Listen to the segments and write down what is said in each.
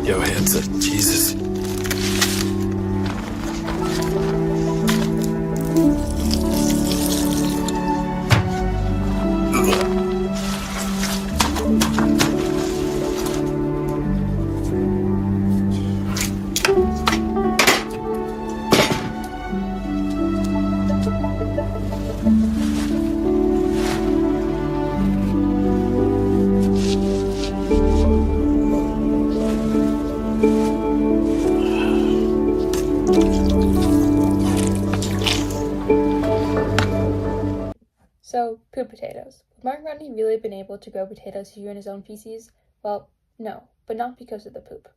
Yo, Hansa, Jesus. So, poop potatoes. Would Mark Rodney really been able to grow potatoes here in his own feces? Well, no, but not because of the poop.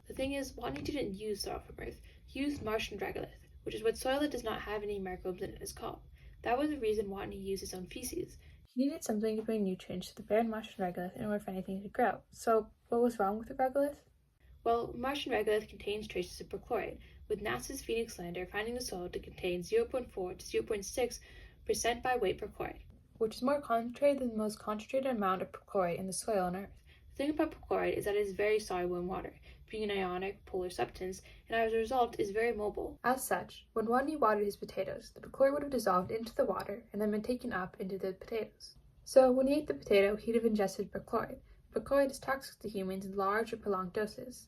The thing is, Watney didn't use soil from Earth. He used Martian regolith, which is what soil that does not have any microbes in it is called. That was the reason Watney used his own feces. He needed something to bring nutrients to the barren Martian regolith in order for anything to grow. So, what was wrong with the regolith? Well, Martian regolith contains traces of perchlorate, with NASA's Phoenix lander finding the soil to contain 0.4 to 0.6% by weight perchlorate, which is more concentrated than the most concentrated amount of perchlorate in the soil on Earth. The thing about perchlorate is that it is very soluble in water, being an ionic, polar substance, and as a result is very mobile. As such, when Watney watered his potatoes, the perchlorate would have dissolved into the water and then been taken up into the potatoes. So when he ate the potato, he'd have ingested perchlorate. Perchlorate is toxic to humans in large or prolonged doses,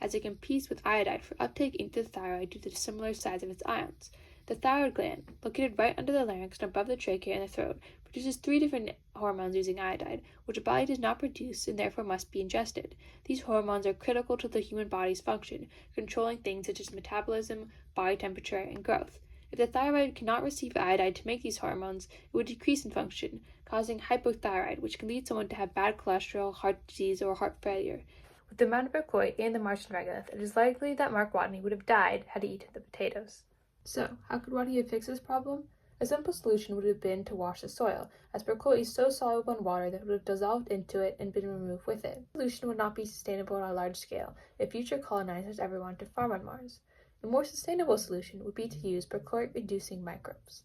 as it competes with iodide for uptake into the thyroid due to the similar size of its ions. The thyroid gland, located right under the larynx and above the trachea and the throat, produces 3 different hormones using iodide, which the body does not produce and therefore must be ingested. These hormones are critical to the human body's function, controlling things such as metabolism, body temperature, and growth. If the thyroid cannot receive iodide to make these hormones, it would decrease in function, causing hypothyroid, which can lead someone to have bad cholesterol, heart disease, or heart failure. With the amount of perchlorate in the Martian regolith, it is likely that Mark Watney would have died had he eaten the potatoes. So, how could Watney have fixed this problem? A simple solution would have been to wash the soil, as perchlorate is so soluble in water that it would have dissolved into it and been removed with it. The solution would not be sustainable on a large scale if future colonizers ever wanted to farm on Mars. A more sustainable solution would be to use perchlorate-reducing microbes.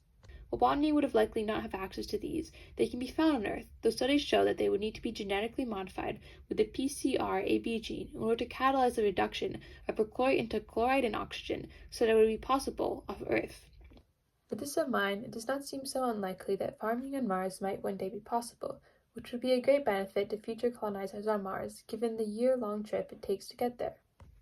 While Watney would have likely not have access to these, they can be found on Earth, though studies show that they would need to be genetically modified with the PCR-AB gene in order to catalyze the reduction of perchlorate into chloride and oxygen so that it would be possible off Earth. With this in mind, it does not seem so unlikely that farming on Mars might one day be possible, which would be a great benefit to future colonizers on Mars, given the year-long trip it takes to get there.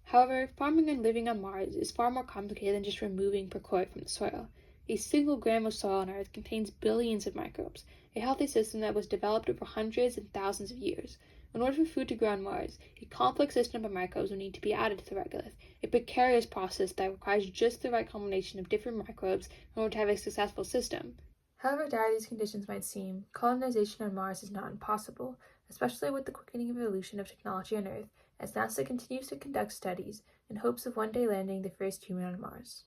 However, farming and living on Mars is far more complicated than just removing perchlorate from the soil. A single gram of soil on Earth contains billions of microbes, a healthy system that was developed over hundreds and thousands of years. In order for food to grow on Mars, a complex system of microbes will need to be added to the regolith, a precarious process that requires just the right combination of different microbes in order to have a successful system. However dire these conditions might seem, colonization on Mars is not impossible, especially with the quickening evolution of technology on Earth, as NASA continues to conduct studies in hopes of one day landing the first human on Mars.